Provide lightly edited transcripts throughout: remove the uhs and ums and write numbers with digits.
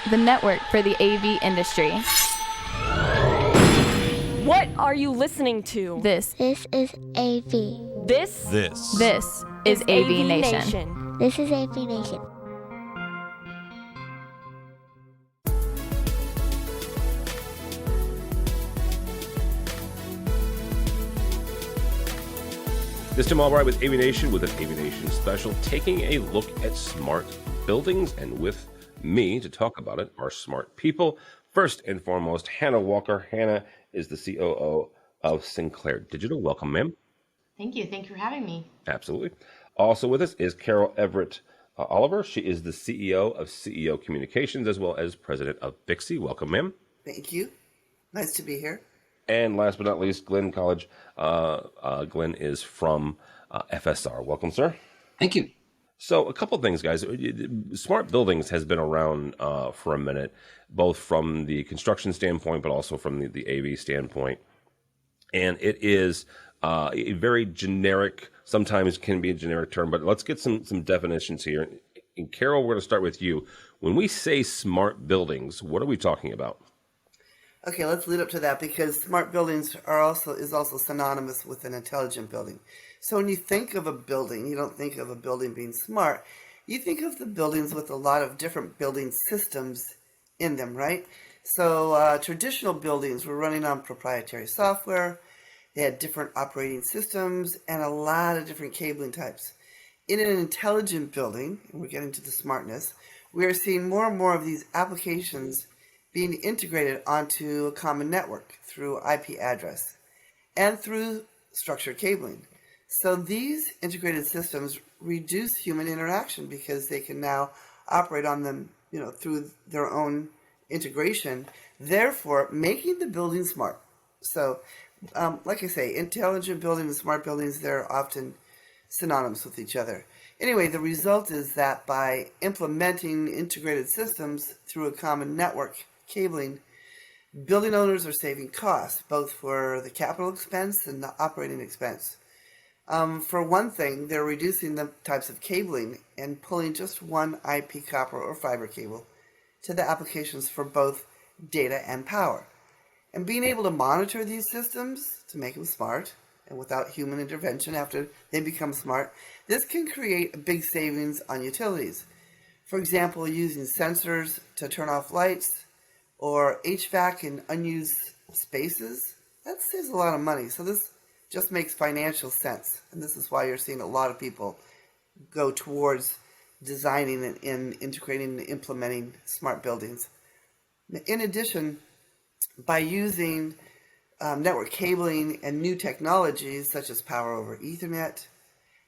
the network for the AV industry. What are you listening to? This is AV. This is AVNation. This is AVNation. This is Tim Albright with AVNation with an AVNation special, taking a look at smart buildings, and with me to talk about it are smart people. First and foremost, Hannah Walker. Hannah is the COO of Sinclair Digital. Welcome, ma'am. Thank you. Thank you for having me. Absolutely. Also with us is Carol Everett Oliver. She is the CEO of CEO Communications as well as president of BICSI. Welcome, ma'am. Thank you. Nice to be here. And last but not least, Glenn Collinge. Glenn is from FSR. Welcome, sir. Thank you. So a couple things, guys. Smart buildings has been around for a minute, both from the construction standpoint, but also from the AV standpoint. And it is a very generic, sometimes can be a generic term, but let's get some definitions here. And Carol, we're going to start with you. When we say smart buildings, what are we talking about? Okay, let's lead up to that because smart buildings is also synonymous with an intelligent building. So when you think of a building, you don't think of a building being smart. You think of the buildings with a lot of different building systems in them, right? So traditional buildings were running on proprietary software. They had different operating systems and a lot of different cabling types. In an intelligent building, and we're getting to the smartness, we are seeing more and more of these applications being integrated onto a common network through IP address and through structured cabling. So these integrated systems reduce human interaction because they can now operate on them, through their own integration, therefore making the building smart. So, like I say, intelligent buildings and smart buildings, they're often synonymous with each other. Anyway, the result is that by implementing integrated systems through a common network cabling, building owners are saving costs, both for the capital expense and the operating expense. For one thing, they're reducing the types of cabling and pulling just one IP copper or fiber cable to the applications for both data and power. And being able to monitor these systems to make them smart and without human intervention after they become smart, this can create a big savings on utilities. For example, using sensors to turn off lights or HVAC in unused spaces, that saves a lot of money. So this just makes financial sense. And this is why you're seeing a lot of people go towards designing and integrating and implementing smart buildings. In addition, by using network cabling and new technologies such as power over Ethernet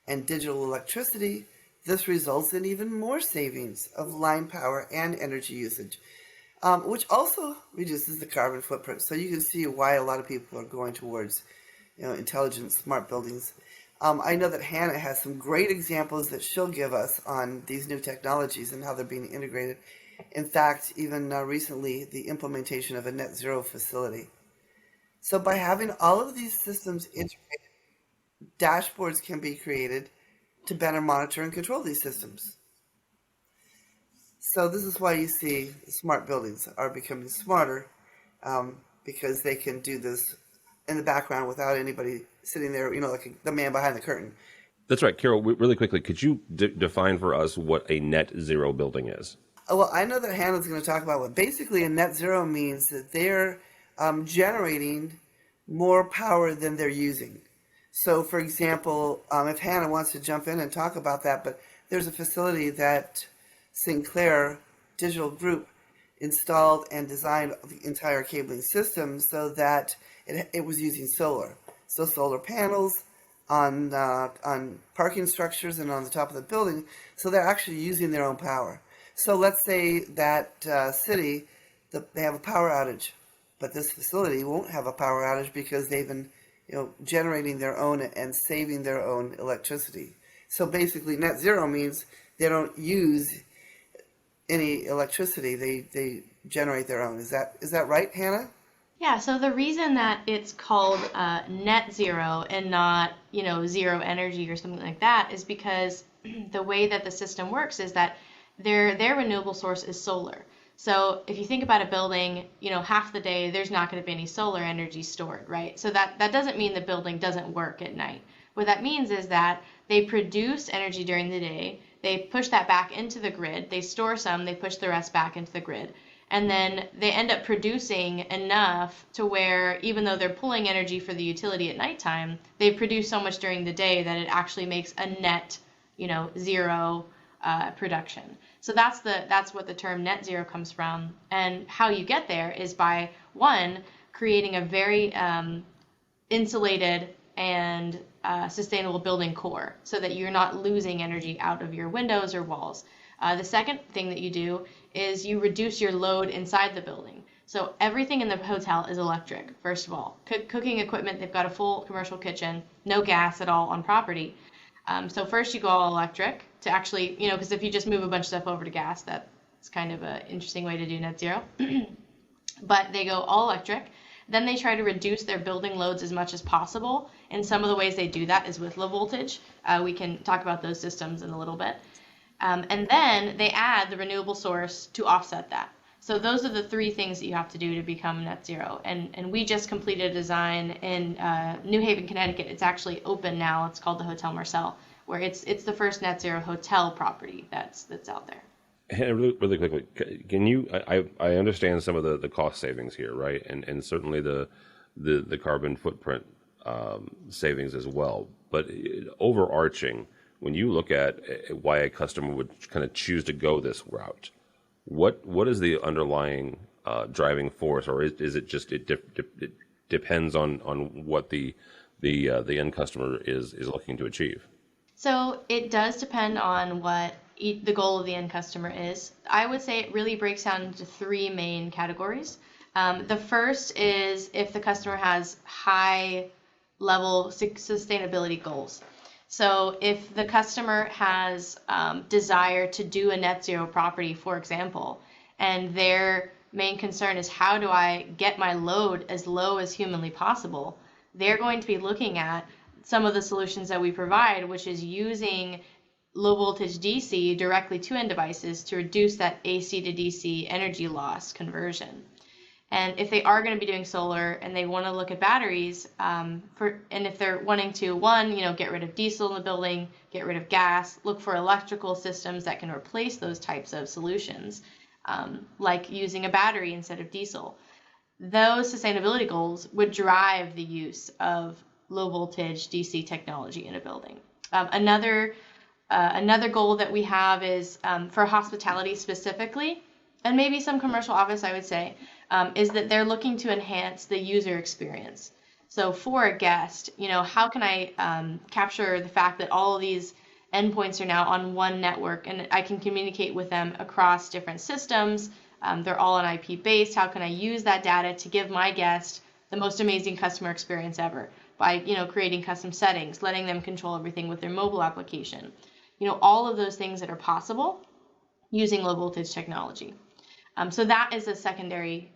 and digital electricity, this results in even more savings of line power and energy usage, which also reduces the carbon footprint. So you can see why a lot of people are going towards intelligent smart buildings. I know that Hannah has some great examples that she'll give us on these new technologies and how they're being integrated. In fact, even recently, the implementation of a net zero facility. So by having all of these systems integrated, dashboards can be created to better monitor and control these systems. So this is why you see smart buildings are becoming smarter, because they can do this in the background without anybody sitting there, like the man behind the curtain. That's right. Carol, really quickly, could you define for us what a net zero building is? Well, I know that Hannah's going to talk about what basically a net zero means that they're generating more power than they're using. So, for example, if Hannah wants to jump in and talk about that, but there's a facility that Sinclair Digital Group installed and designed the entire cabling system so that it was using solar. So solar panels on parking structures and on the top of the building, so they're actually using their own power. So let's say that city, they have a power outage, but this facility won't have a power outage because they've been generating their own and saving their own electricity. So basically net zero means they don't use any electricity, they generate their own. Is that right, Hannah? Yeah, so the reason that it's called net zero and not, zero energy or something like that is because the way that the system works is that their renewable source is solar. So if you think about a building, half the day there's not going to be any solar energy stored, right? So that doesn't mean the building doesn't work at night. What that means is that they produce energy during the day, they push that back into the grid, they store some, they push the rest back into the grid. And then they end up producing enough to where even though they're pulling energy for the utility at nighttime, they produce so much during the day that it actually makes a net, zero production. So that's what the term net zero comes from. And how you get there is by, one, creating a very insulated and sustainable building core so that you're not losing energy out of your windows or walls. The second thing that you do is you reduce your load inside the building. So everything in the hotel is electric, first of all. Cooking equipment, they've got a full commercial kitchen, no gas at all on property. So first you go all electric to actually, because if you just move a bunch of stuff over to gas, that's kind of an interesting way to do net zero. But they go all electric. Then they try to reduce their building loads as much as possible. And some of the ways they do that is with low voltage. We can talk about those systems in a little bit. And then they add the renewable source to offset that. So those are the three things that you have to do to become net zero. And we just completed a design in New Haven, Connecticut. It's actually open now. It's called the Hotel Marcel, where it's the first net zero hotel property that's out there. And really quickly, can you? I understand some of the cost savings here, right? And certainly the carbon footprint savings as well. But overarching, when you look at why a customer would kind of choose to go this route, what is the underlying driving force, or is it just it depends on what the end customer is looking to achieve? So it does depend on what the goal of the end customer is. I would say it really breaks down into three main categories. The first is if the customer has high level sustainability goals. So if the customer has desire to do a net zero property, for example, and their main concern is how do I get my load as low as humanly possible, they're going to be looking at some of the solutions that we provide, which is using low voltage DC directly to end devices to reduce that AC to DC energy loss conversion. And if they are going to be doing solar and they want to look at batteries, and if they're wanting to, get rid of diesel in the building, get rid of gas, look for electrical systems that can replace those types of solutions, like using a battery instead of diesel. Those sustainability goals would drive the use of low voltage DC technology in a building. Another goal that we have is for hospitality specifically, and maybe some commercial office, I would say, is that they're looking to enhance the user experience. So for a guest, how can I capture the fact that all of these endpoints are now on one network and I can communicate with them across different systems? They're all on IP based. How can I use that data to give my guest the most amazing customer experience ever by, creating custom settings, letting them control everything with their mobile application? All of those things that are possible using low voltage technology. So that is a secondary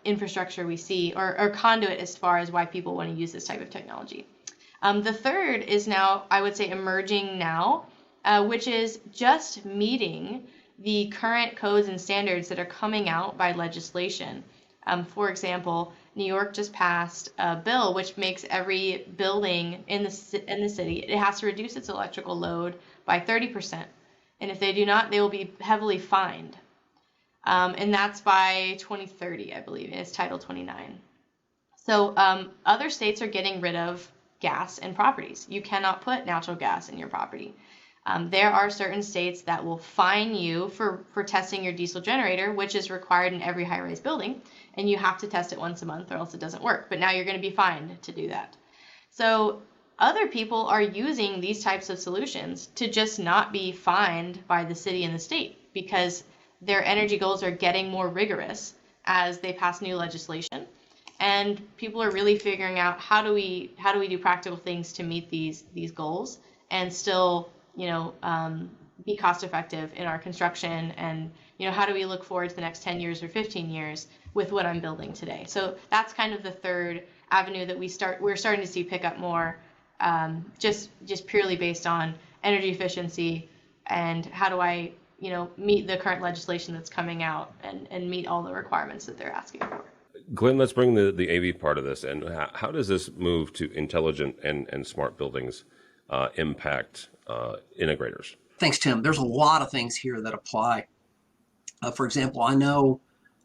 infrastructure we see, or conduit as far as why people want to use this type of technology. The third is now, I would say, emerging now, which is just meeting the current codes and standards that are coming out by legislation. For example, New York just passed a bill which makes every building in the city, it has to reduce its electrical load by 30%. And if they do not, they will be heavily fined. And that's by 2030, I believe. It's Title 29. So other states are getting rid of gas in properties. You cannot put natural gas in your property. There are certain states that will fine you for testing your diesel generator, which is required in every high-rise building, and you have to test it once a month or else it doesn't work. But now you're going to be fined to do that. So other people are using these types of solutions to just not be fined by the city and the state because their energy goals are getting more rigorous as they pass new legislation. And people are really figuring out how do we do practical things to meet these goals and still be cost effective in our construction, and how do we look forward to the next 10 years or 15 years with what I'm building today. So that's kind of the third avenue that we're starting to see pick up more, just purely based on energy efficiency and how do I meet the current legislation that's coming out and meet all the requirements that they're asking for. Glenn, let's bring the AV part of this. And how does this move to intelligent and smart buildings impact integrators? Thanks, Tim. There's a lot of things here that apply. For example, I know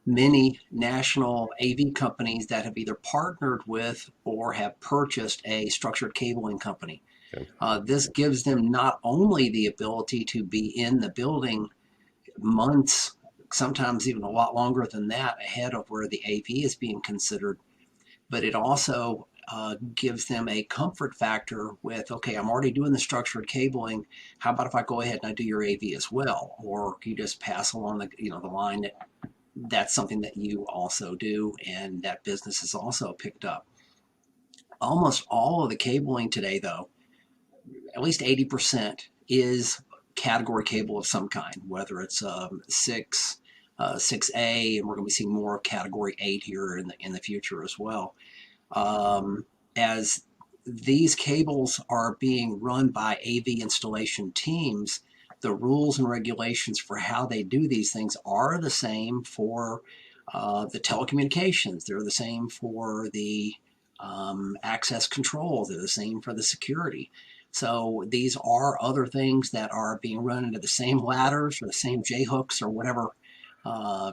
many national AV companies that have either partnered with or have purchased a structured cabling company. Okay. This gives them not only the ability to be in the building months, sometimes even a lot longer than that, ahead of where the AV is being considered, but it also gives them a comfort factor with, okay, I'm already doing the structured cabling. How about if I go ahead and I do your AV as well? Or you just pass along the line that that's something that you also do, and that business is also picked up. Almost all of the cabling today, though, at least 80% is category cable of some kind, whether it's 6, 6A, and we're going to be seeing more of category 8 here in the future as well. As these cables are being run by AV installation teams, the rules and regulations for how they do these things are the same for the telecommunications. They're the same for the access control. They're the same for the security. So these are other things that are being run into the same ladders or the same J-hooks or whatever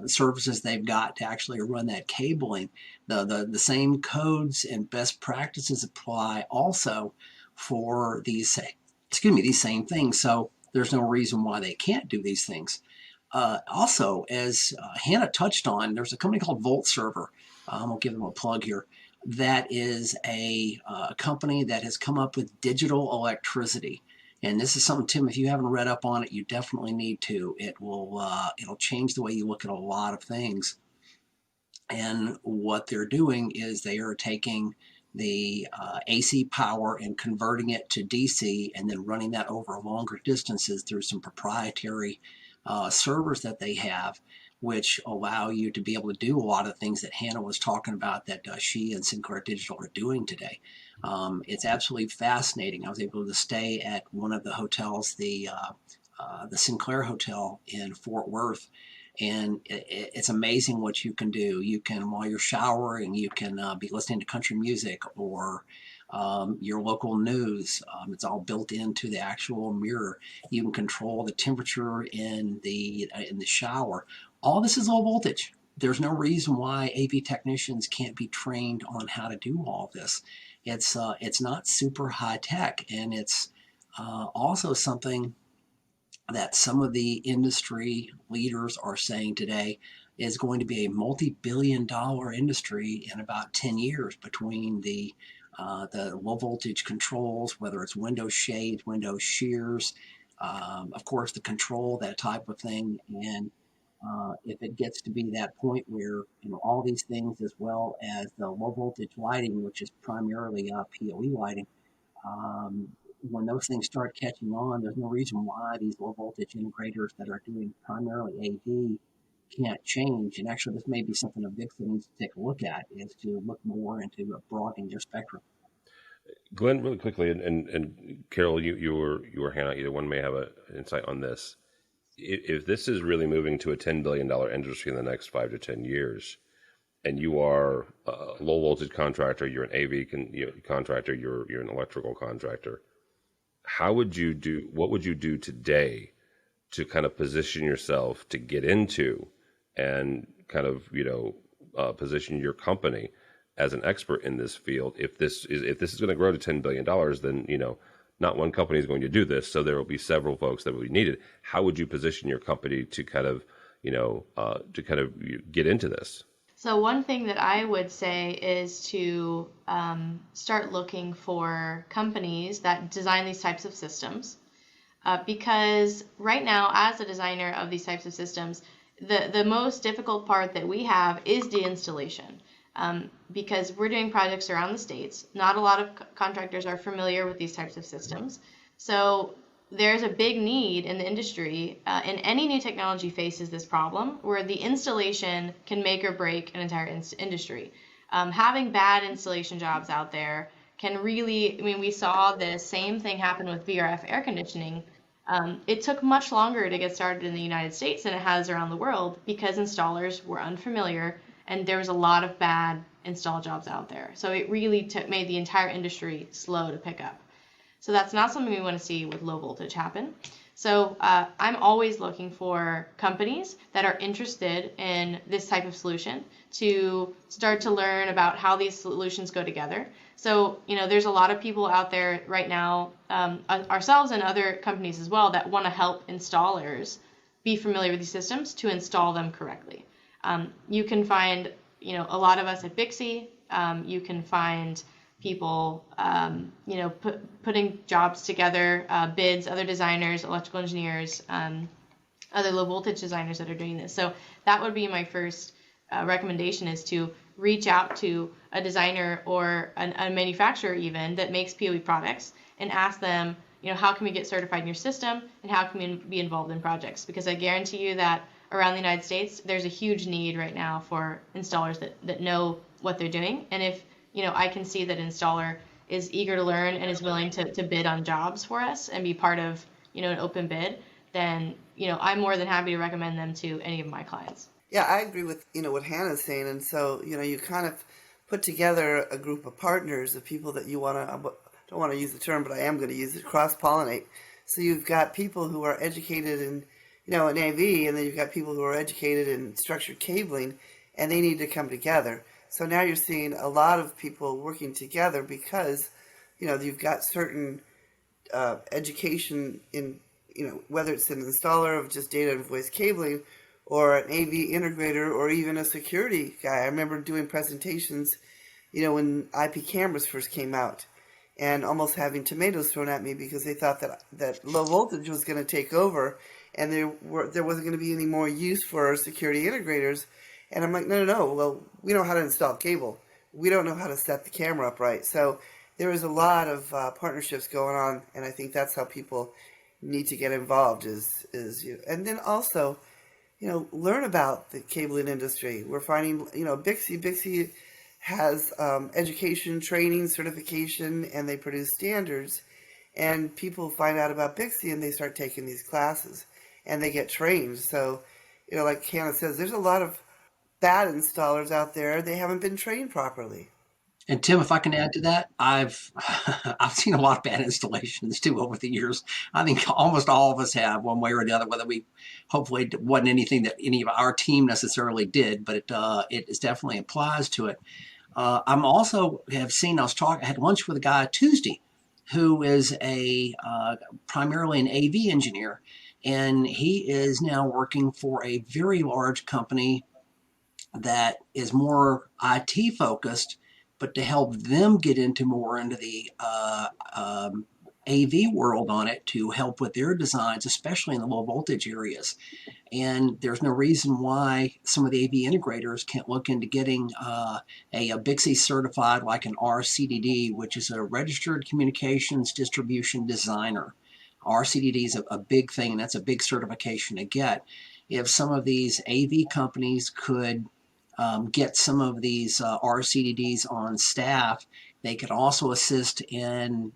services they've got to actually run that cabling. The same codes and best practices apply also for these same things. So there's no reason why they can't do these things. Also, as Hannah touched on, there's a company called Volt Server. I'll give them a plug here. That is a company that has come up with digital electricity. And this is something, Tim, if you haven't read up on it, you definitely need to. It'll change the way you look at a lot of things. And what they're doing is they are taking the AC power and converting it to DC and then running that over longer distances through some proprietary servers that they have, which allow you to be able to do a lot of things that Hannah was talking about that she and Sinclair Digital are doing today. It's absolutely fascinating. I was able to stay at one of the hotels, the Sinclair Hotel in Fort Worth, and it's amazing what you can do. You can, while you're showering, you can be listening to country music or your local news. It's all built into the actual mirror. You can control the temperature in the shower. All this is low voltage. There's no reason why AV technicians can't be trained on how to do all this. It's not super high tech, and it's also something that some of the industry leaders are saying today is going to be a multi-billion-dollar industry in about 10 years between the low voltage controls, whether it's window shades, window shears, of course the control, that type of thing. And if it gets to be that point where all these things, as well as the low voltage lighting, which is primarily PoE lighting, when those things start catching on, there's no reason why these low voltage integrators that are doing primarily AV can't change. And actually, this may be something that BICSI needs to take a look at, is to look more into broadening their spectrum. Glenn, really quickly, and Carol, you or Hannah, either one may have an insight on this. If this is really moving to a $10 billion industry in the next 5 to 10 years, and you are a low voltage contractor, you're an AV contractor, you're an electrical contractor, what would you do today to kind of position yourself to get into and kind of position your company as an expert in this field? If this is going to grow to $10 billion, then not one company is going to do this, so there will be several folks that will be needed. How would you position your company to kind of get into this? So one thing that I would say is to start looking for companies that design these types of systems, because right now, as a designer of these types of systems, the most difficult part that we have is the installation. Because we're doing projects around the states. Not a lot of contractors are familiar with these types of systems. So there's a big need in the industry, and any new technology faces this problem where the installation can make or break an entire industry. Having bad installation jobs out there can really, we saw the same thing happen with VRF air conditioning It took much longer to get started in the United States than it has around the world because installers were unfamiliar and there was a lot of bad install jobs out there. So it really made the entire industry slow to pick up. So that's not something we want to see with low voltage happen. So I'm always looking for companies that are interested in this type of solution to start to learn about how these solutions go together. So, there's a lot of people out there right now, ourselves and other companies as well, that want to help installers be familiar with these systems to install them correctly. You can find, a lot of us at BICSI. You can find people, putting jobs together, bids, other designers, electrical engineers, other low voltage designers that are doing this. So that would be my first recommendation, is to reach out to a designer or a manufacturer even that makes PoE products and ask them, how can we get certified in your system and how can we be involved in projects? Because I guarantee you that around the United States, there's a huge need right now for installers that know what they're doing. And if I can see that an installer is eager to learn and is willing to bid on jobs for us and be part of, an open bid, then, I'm more than happy to recommend them to any of my clients. Yeah, I agree with, what Hannah's saying. And so, you kind of put together a group of partners, of people that you want to, I don't want to use the term, but I am going to use it, cross-pollinate. So you've got people who are educated in, in AV, and then you've got people who are educated in structured cabling, and they need to come together. So now you're seeing a lot of people working together because, you've got certain education in, whether it's an installer of just data and voice cabling or an AV integrator or even a security guy. I remember doing presentations, when IP cameras first came out and almost having tomatoes thrown at me because they thought that low voltage was going to take over and there wasn't going to be any more use for security integrators. And I'm like, no. Well, we know how to install cable. We don't know how to set the camera up right. So there is a lot of partnerships going on, and I think that's how people need to get involved. And then also, learn about the cabling industry. We're finding, BICSI has education, training, certification, and they produce standards. And people find out about BICSI and they start taking these classes and they get trained. So, like Hannah says, there's a lot of bad installers out there. They haven't been trained properly. And Tim, if I can add to that, I've seen a lot of bad installations too over the years. I think almost all of us have, one way or the other. Whether we, hopefully, it wasn't anything that any of our team necessarily did, but it definitely applies to it. I'm also have seen. I had lunch with a guy Tuesday, who is primarily an AV engineer, and he is now working for a very large company that is more IT focused, but to help them get into the AV world on it, to help with their designs, especially in the low voltage areas. And there's no reason why some of the AV integrators can't look into getting a BICSI certified, like an RCDD, which is a Registered Communications Distribution Designer. RCDD is a big thing, and that's a big certification to get. If some of these AV companies could get some of these RCDDs on staff, they could also assist in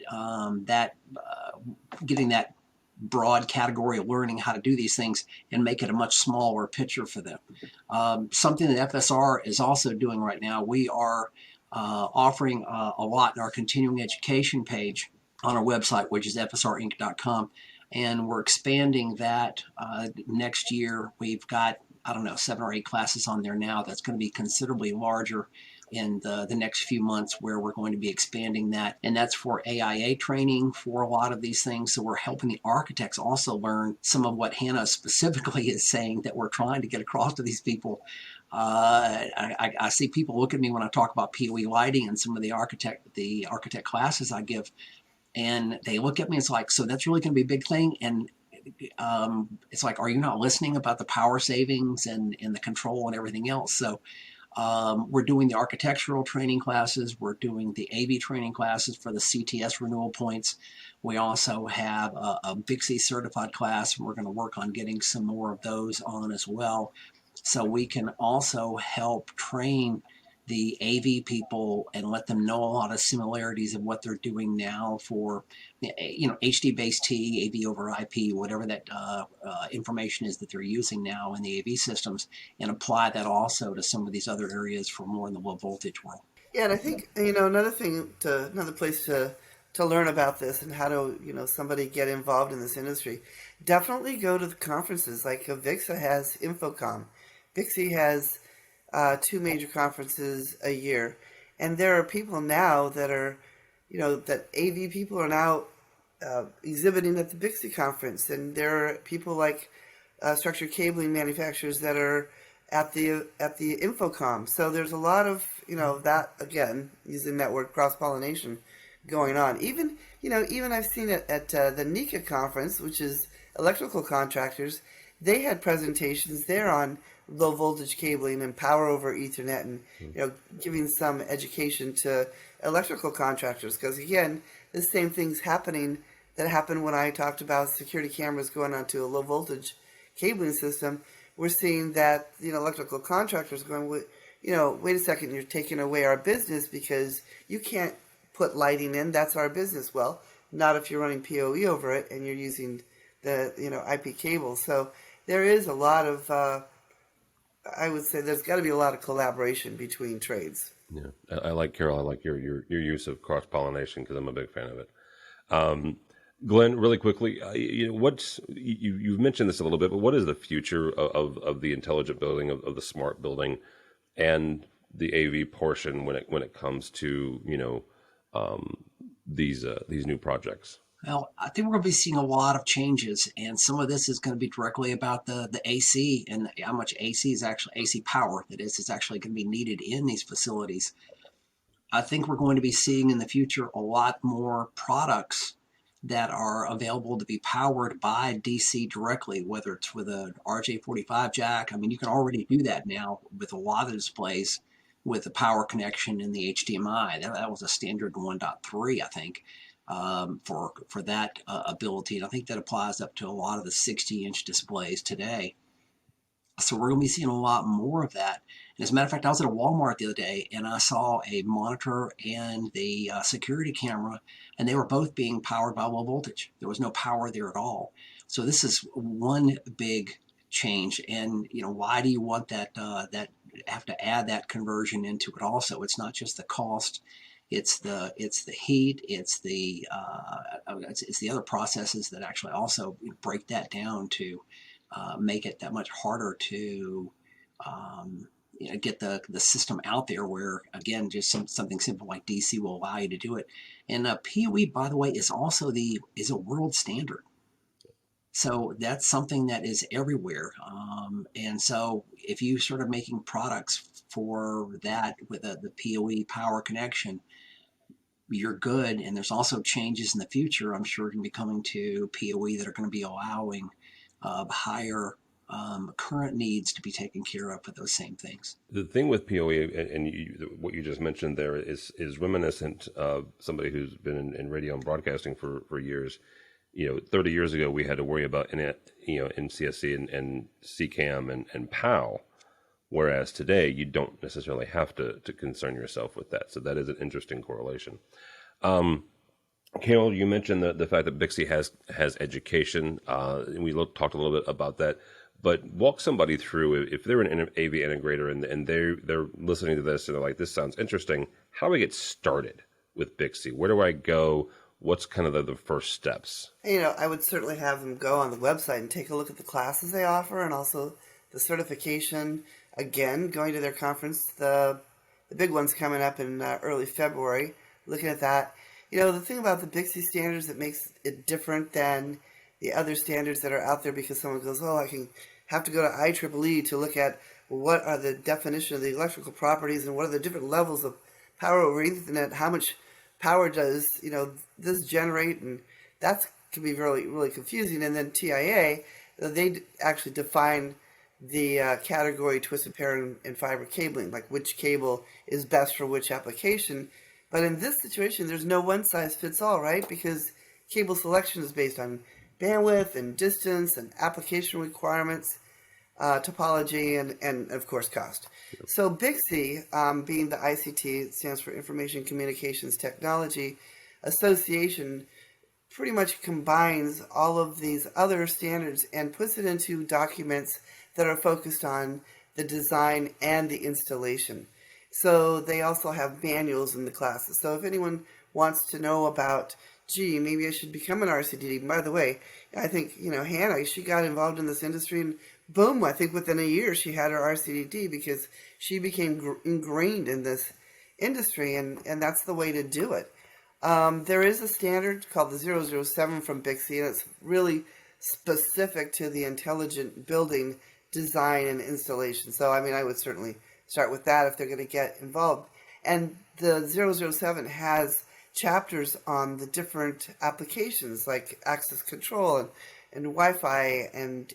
getting that broad category of learning how to do these things and make it a much smaller picture for them. Something that FSR is also doing right now, we are offering a lot in our continuing education page on our website, which is fsrinc.com, and we're expanding that next year. We've got 7 or 8 classes on there now. That's going to be considerably larger in the next few months, where we're going to be expanding that. And that's for AIA training for a lot of these things. So we're helping the architects also learn some of what Hannah specifically is saying that we're trying to get across to these people. I see people look at me when I talk about PoE lighting and some of the architect classes I give, and they look at me, it's like, so that's really going to be a big thing? And it's like, are you not listening about the power savings and the control and everything else? So we're doing the architectural training classes. We're doing the AV training classes for the CTS renewal points. We also have a BICSI certified class, and we're going to work on getting some more of those on as well. So we can also help train the AV people and let them know a lot of similarities of what they're doing now for, HD-based T, AV over IP, whatever that information is that they're using now in the AV systems, and apply that also to some of these other areas for more in the low voltage world. Yeah, and I think another place to learn about this and how to somebody get involved in this industry. Definitely go to the conferences like BICSI has Infocom. BICSI has 2 major conferences a year, and there are people now that are, that AV people are now exhibiting at the BICSI conference, and there are people like structured cabling manufacturers that are at the Infocom. So there's a lot of that, again, using that word, cross-pollination going on. Even I've seen it at the NICA conference, which is electrical contractors. They had presentations there on low voltage cabling and power over Ethernet, and giving some education to electrical contractors, because again, the same things happening that happened when I talked about security cameras going onto a low voltage cabling system. We're seeing that electrical contractors going, wait a second, you're taking away our business because you can't put lighting in. That's our business. Well, not if you're running PoE over it and you're using the IP cable. So there is a lot of I would say there's got to be a lot of collaboration between trades. Yeah, I like, Carol, I like your use of cross pollination because I'm a big fan of it. Glenn, really quickly, you've mentioned this a little bit, but what is the future of the intelligent building, of the smart building, and the AV portion when it comes to these new projects? Well, I think we're going to be seeing a lot of changes, and some of this is going to be directly about the AC and how much AC power that is actually going to be needed in these facilities. I think we're going to be seeing in the future a lot more products that are available to be powered by DC directly, whether it's with a RJ45 jack. I mean, you can already do that now with a lot of displays with the power connection and the HDMI. That was a standard 1.3, I think. For that ability, and I think that applies up to a lot of the 60-inch displays today. So we're going to be seeing a lot more of that. And as a matter of fact, I was at a Walmart the other day, and I saw a monitor and the security camera, and they were both being powered by low voltage. There was no power there at all. So this is one big change. And why do you want that have to add that conversion into it also? It's not just the cost. It's the heat. It's the other processes that actually also break that down to make it that much harder to get the system out there. Where again, just something simple like DC will allow you to do it. And PoE, by the way, is also a world standard. So that's something that is everywhere. And so if you start making products for that with the PoE power connection, you're good. And there's also changes in the future, I'm sure, going to be coming to PoE that are going to be allowing higher current needs to be taken care of for those same things. The thing with PoE and what you just mentioned there is reminiscent of somebody who's been in radio and broadcasting for years. 30 years ago, we had to worry about NCSC and CCAM and PAL, whereas today you don't necessarily have to concern yourself with that. So that is an interesting correlation. Carol, you mentioned the fact that BICSI has education. We talked a little bit about that, but walk somebody through, if they're an AV integrator and they're listening to this and they're like, this sounds interesting, how do I get started with BICSI? Where do I go? What's kind of the first steps? I would certainly have them go on the website and take a look at the classes they offer, and also the certification. Again, going to their conference, the big one's coming up in early February. Looking at that, the thing about the BICSI standards that makes it different than the other standards that are out there, because someone goes, I can have to go to IEEE to look at what are the definition of the electrical properties and what are the different levels of power over Ethernet, how much power does this generate, and that can be really, really confusing. And then TIA, they actually define the category twisted pair and fiber cabling, like which cable is best for which application. But in this situation, there's no one size fits all, right? Because cable selection is based on bandwidth and distance and application requirements. topology, and of course cost. So BICSI, being the ICT, it stands for Information Communications Technology Association, pretty much combines all of these other standards and puts it into documents that are focused on the design and the installation. So they also have manuals in the classes. So if anyone wants to know about, gee, maybe I should become an RCDD. By the way, I think, Hannah, she got involved in this industry and boom, I think within a year she had her RCDD because she became ingrained in this industry, and that's the way to do it. There is a standard called the 007 from BICSI, and it's really specific to the intelligent building design and installation. So, I would certainly start with that if they're going to get involved. And the 007 has chapters on the different applications like access control and Wi-Fi and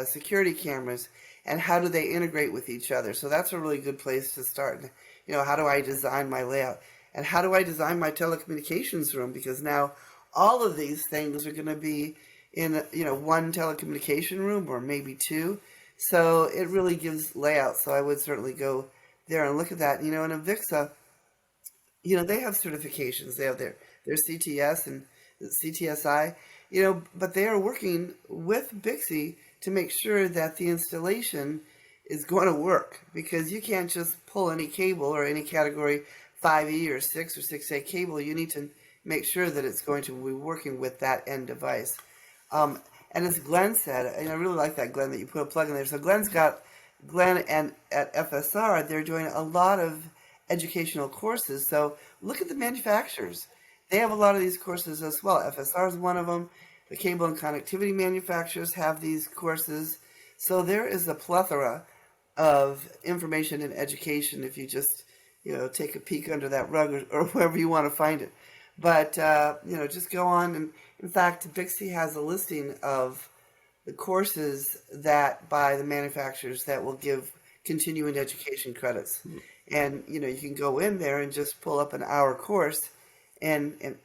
security cameras, and how do they integrate with each other. So that's a really good place to start. How do I design my layout? And how do I design my telecommunications room? Because now all of these things are going to be in one telecommunication room or maybe two. So it really gives layout. So I would certainly go there and look at that. And in BICSI, they have certifications. They have their CTS and CTSI, but they are working with BICSI to make sure that the installation is going to work, because you can't just pull any cable or any category 5E or 6 or 6A cable. You need to make sure that it's going to be working with that end device. And as Glenn said, and I really like that, Glenn, that you put a plug in there. So Glenn and at FSR, they're doing a lot of educational courses. So look at the manufacturers. They have a lot of these courses as well. FSR is one of them. The cable and connectivity manufacturers have these courses. So there is a plethora of information and education if you just, take a peek under that rug or wherever you want to find it. But, just go on. And in fact, BICSI has a listing of the courses that by the manufacturers that will give continuing education credits. And, you can go in there and just pull up an hour course and at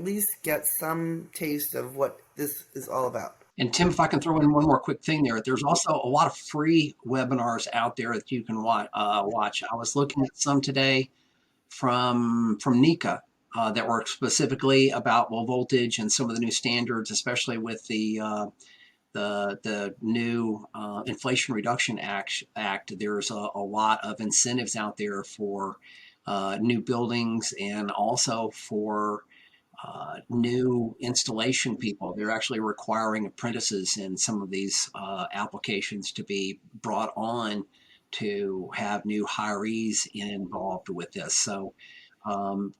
least get some taste of what this is all about. And Tim, if I can throw in one more quick thing there, there's also a lot of free webinars out there that you can watch. I was looking at some today from NECA that were specifically about low voltage and some of the new standards, especially with the new Inflation Reduction Act. There's a lot of incentives out there for new buildings and also for new installation people. They're actually requiring apprentices in some of these applications to be brought on to have new hirees involved with this. So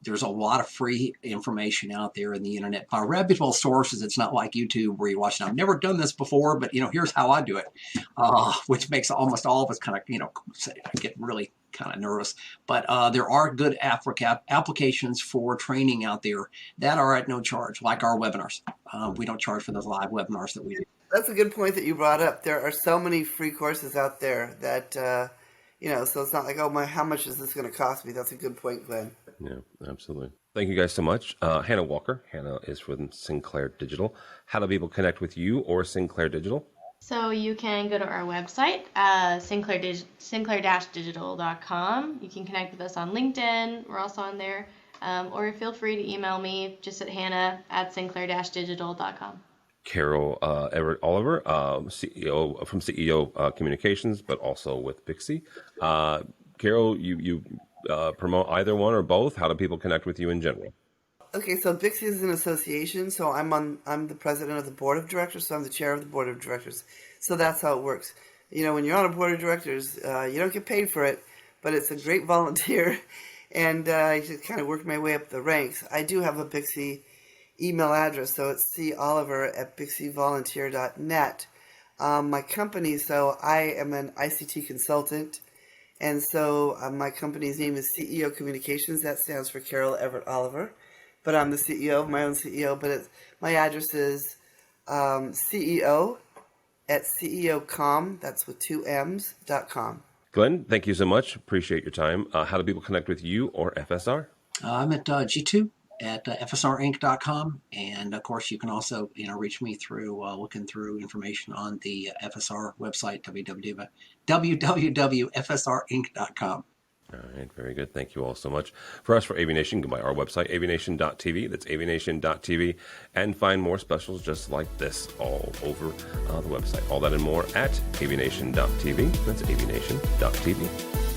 there's a lot of free information out there in the internet by reputable sources. It's not like YouTube where you watch, I've never done this before, but here's how I do it, which makes almost all of us kind of, get really kind of nervous. But there are good applications for training out there that are at no charge, like our webinars. We don't charge for those live webinars that we do. That's a good point that you brought up. There are so many free courses out there that, so it's not like, how much is this going to cost me? That's a good point, Glenn. Yeah, absolutely. Thank you guys so much. Hannah Walker. Hannah is from Sinclair Digital. How do people connect with you or Sinclair Digital? So you can go to our website, sinclair-digital.com. You can connect with us on LinkedIn. We're also on there. Or feel free to email me just at hannah@sinclair-digital.com. Carol Everett Oliver, CEO from CEO Communications, but also with BICSI. Carol, you promote either one or both. How do people connect with you in general? Okay, so BICSI is an association, so I'm the president of the board of directors, so I'm the chair of the board of directors. So that's how it works. When you're on a board of directors, you don't get paid for it, but it's a great volunteer, and I just kind of worked my way up the ranks. I do have a BICSI email address, so it's coliver@bixivolunteer.net. My company, so I am an ICT consultant, and so my company's name is CEO Communications. That stands for Carol Everett Oliver. But I'm the CEO of my own CEO. But my address is CEO@ceocom, that's with 2 M's.com. Glenn, thank you so much. Appreciate your time. How do people connect with you or FSR? I'm at G2. at FSRinc.com. And of course, you can also reach me through looking through information on the FSR website, www.fsrinc.com. All right, very good. Thank you all so much. For us, for AVNation, go by our website, AVNation.tv. That's AVNation.tv. And find more specials just like this all over the website. All that and more at AVNation.tv. That's AVNation.tv.